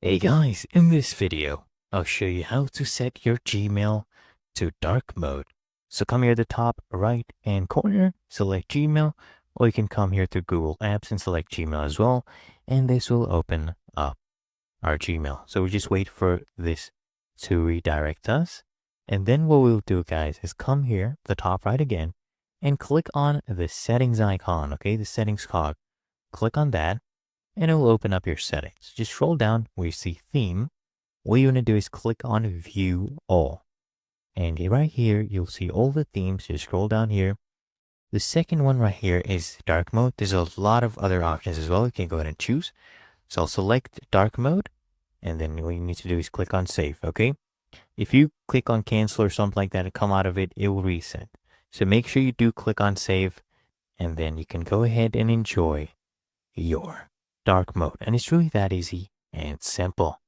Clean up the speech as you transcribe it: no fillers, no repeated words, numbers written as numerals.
Hey guys, in this video, I'll show you how to set your Gmail to dark mode. So come here at the top right hand corner, select Gmail, or you can come here to Google Apps and select Gmail as well, and this will open up our Gmail. So we just wait for this to redirect us. And then what we'll do, guys, is come here, the top right again, and click on the settings icon, okay? The settings cog. Click on that and it will open up your settings. Just scroll down where you see theme. What you want to do is click on view all. And right here, you'll see all the themes. Just scroll down here. The second one right here is dark mode. There's a lot of other options as well. You can go ahead and choose. So I'll select dark mode. And then what you need to do is click on save, okay? If you click on cancel or something like that and come out of it, it will reset. So make sure you do click on save. And then you can go ahead and enjoy your dark mode. And it's really that easy and simple.